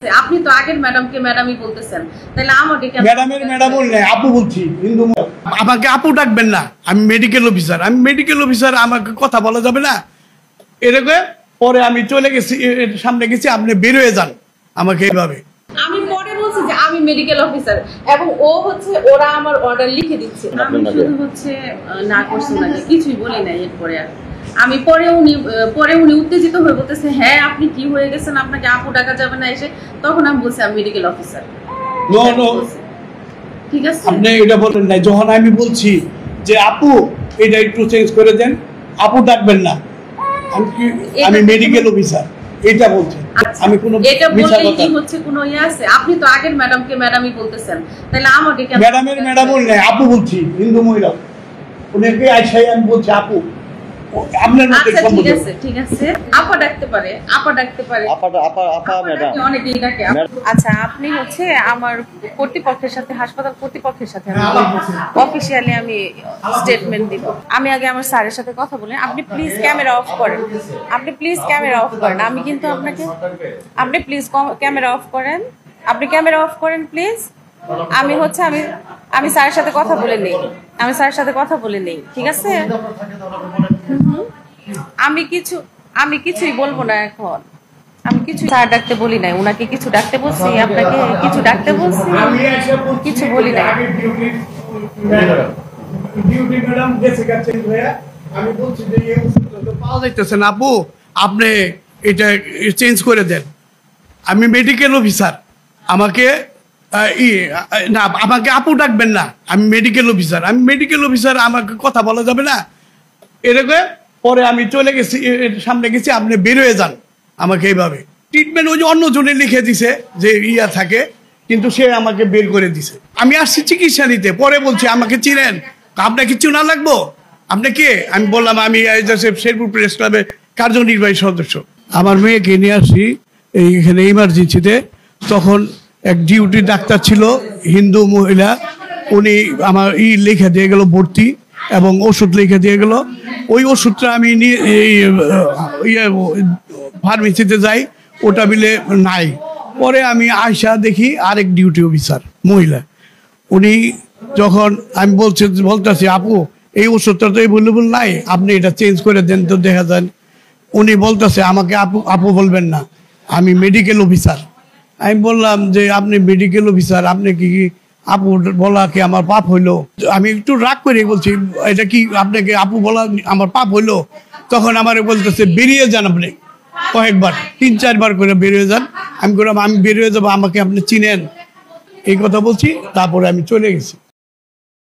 আপনি তো আগের ম্যাডামকে ম্যাডামই বলতেছেন, তাহলে আমাকে কেন ম্যাডামের ম্যাডাম বললে আপু বলছি, কিন্তু আমাকে আপু ডাকবেন না। আমি মেডিকেল অফিসার, আমাকে কথা বলা যাবে না এরকম। পরে আমি চলে গেছি, সামনে গেছি, আপনি বের হয়ে যান আমাকে এইভাবে। আমি পরে বলছি যে আমি মেডিকেল অফিসার এবং ও হচ্ছে ওরা আমার অর্ডার লিখে দিচ্ছে। আমি শুধু হচ্ছে না করছি না, কিছুই বলি নাই। এরপরে আমি পরে উনি উত্তেজিত হয়ে বলতেছে হ্যাঁ আপনি কি হয়ে গেছেন, আপনাকে আপু ডাকা যাবে না এসে। তখন আমি বলছি আমি মেডিকেল অফিসার। ঠিক আছে, আপনি এটা বলেন না। যখন আমি বলছি যে আপু এটা একটু চেঞ্জ করে দেন, আপু ডাকবেন না, আমি মেডিকেল অফিসার এটা বলছি। আমি কোনো এটা বললে কি হচ্ছে কোনো ইয়ে আছে? আপনি তো আগের ম্যাডামকে ম্যাডামই বলতেছেন, তাহলে আমাকে কেন ম্যাডামের ম্যাডাম বললে আপু বলছি, হিন্দু মহিলা উনাকে আইসাই আমি বলছি আপু। আপনার মতে ঠিক আছে আপা ডাকতে পারে, আপা ম্যাডাম অনেকেই ডাকে। আচ্ছা, আপনি হচ্ছে আমার কর্তৃপক্ষের সাথে, হাসপাতাল কর্তৃপক্ষের সাথে অফিশিয়ালি আমি স্টেটমেন্ট দিব। আমি আগে আমার স্যারের সাথে কথা বলি। আপনি প্লিজ ক্যামেরা অফ করেন, আমি কিন্তু আপনাকে, আপনি প্লিজ ক্যামেরা অফ করেন, প্লিজ। আমি হচ্ছে আমি স্যারের সাথে কথা বলে নেই, ঠিক আছে? আমি কিছুই বলবো না এখন। আমি কিছু স্যার ডাকতে বলি নাই, উনাকে কিছু ডাকতে বলছি, আপনাকে কিছু ডাকতে বলছি, কিছু বলি নাই। আমি বলছি যে এই ওষুধটা পাওয়া যাইতেছে না আপু, আপনি এটা চেঞ্জ করে দেন। আমি মেডিকেল অফিসার, আমাকে না আমাকে আপু ডাকবেন না। আমি মেডিকেল অফিসার, আমাকে কথা বলা যাবে না এরকম। পরে আমি চলে গেছি, সামনে গেছি, আপনি বের হয়ে যান আমাকে এইভাবে। ট্রিটমেন্ট ওই যে অন্য জনে লিখে দিছে যে ইয়া থাকে, কিন্তু সে আমাকে বের করে দিছে। আমি আসছি চিকিৎসা নিতে, পরে বলছি আমাকে চিনেন, আপনাকে চিনা লাগবো, আপনি কে? আমি বললাম আমি শেরপুর প্রেস ক্লাবের কার্যনির্বাহী সদস্য। আমার মেয়েকে নিয়ে আসি এইখানে ইমার্জেন্সিতে। তখন এক ডিউটি ডাক্তার ছিল, হিন্দু মহিলা, উনি আমার লিখে দিয়ে গেল ভর্তি এবং ওষুধ লিখে দিয়ে গেল। ওই ওষুধটা আমি ফার্মেসিতে যাই, ওটা মিলে নাই। পরে আমি আয়সা দেখি আরেক ডিউটি অফিসার মহিলা, উনি যখন আমি বলতেছি আপু এই ওষুধটা তো অ্যাভেলেবল নাই, আপনি এটা চেঞ্জ করে দেন তো দেখা যান। উনি বলতেছে আমাকে আপু বলবেন না, আমি মেডিকেল অফিসার। আমি বললাম যে আপনি মেডিকেল অফিসার, আপনি কি আপু বলা কি আমার পাপ হইলো? আমি একটু রাগ করে বলছি এটা কি আপনাকে আপু বলা আমার পাপ হইলো? তখন আমার বলতেছে বেরিয়ে যান আপনি। কয়েকবার 3-4 বার করে বেরিয়ে যান। আমি বললাম আমি বেরিয়ে যাবো, আমাকে আপনি চিনেন, এই কথা বলছি। তারপরে আমি চলে গেছি।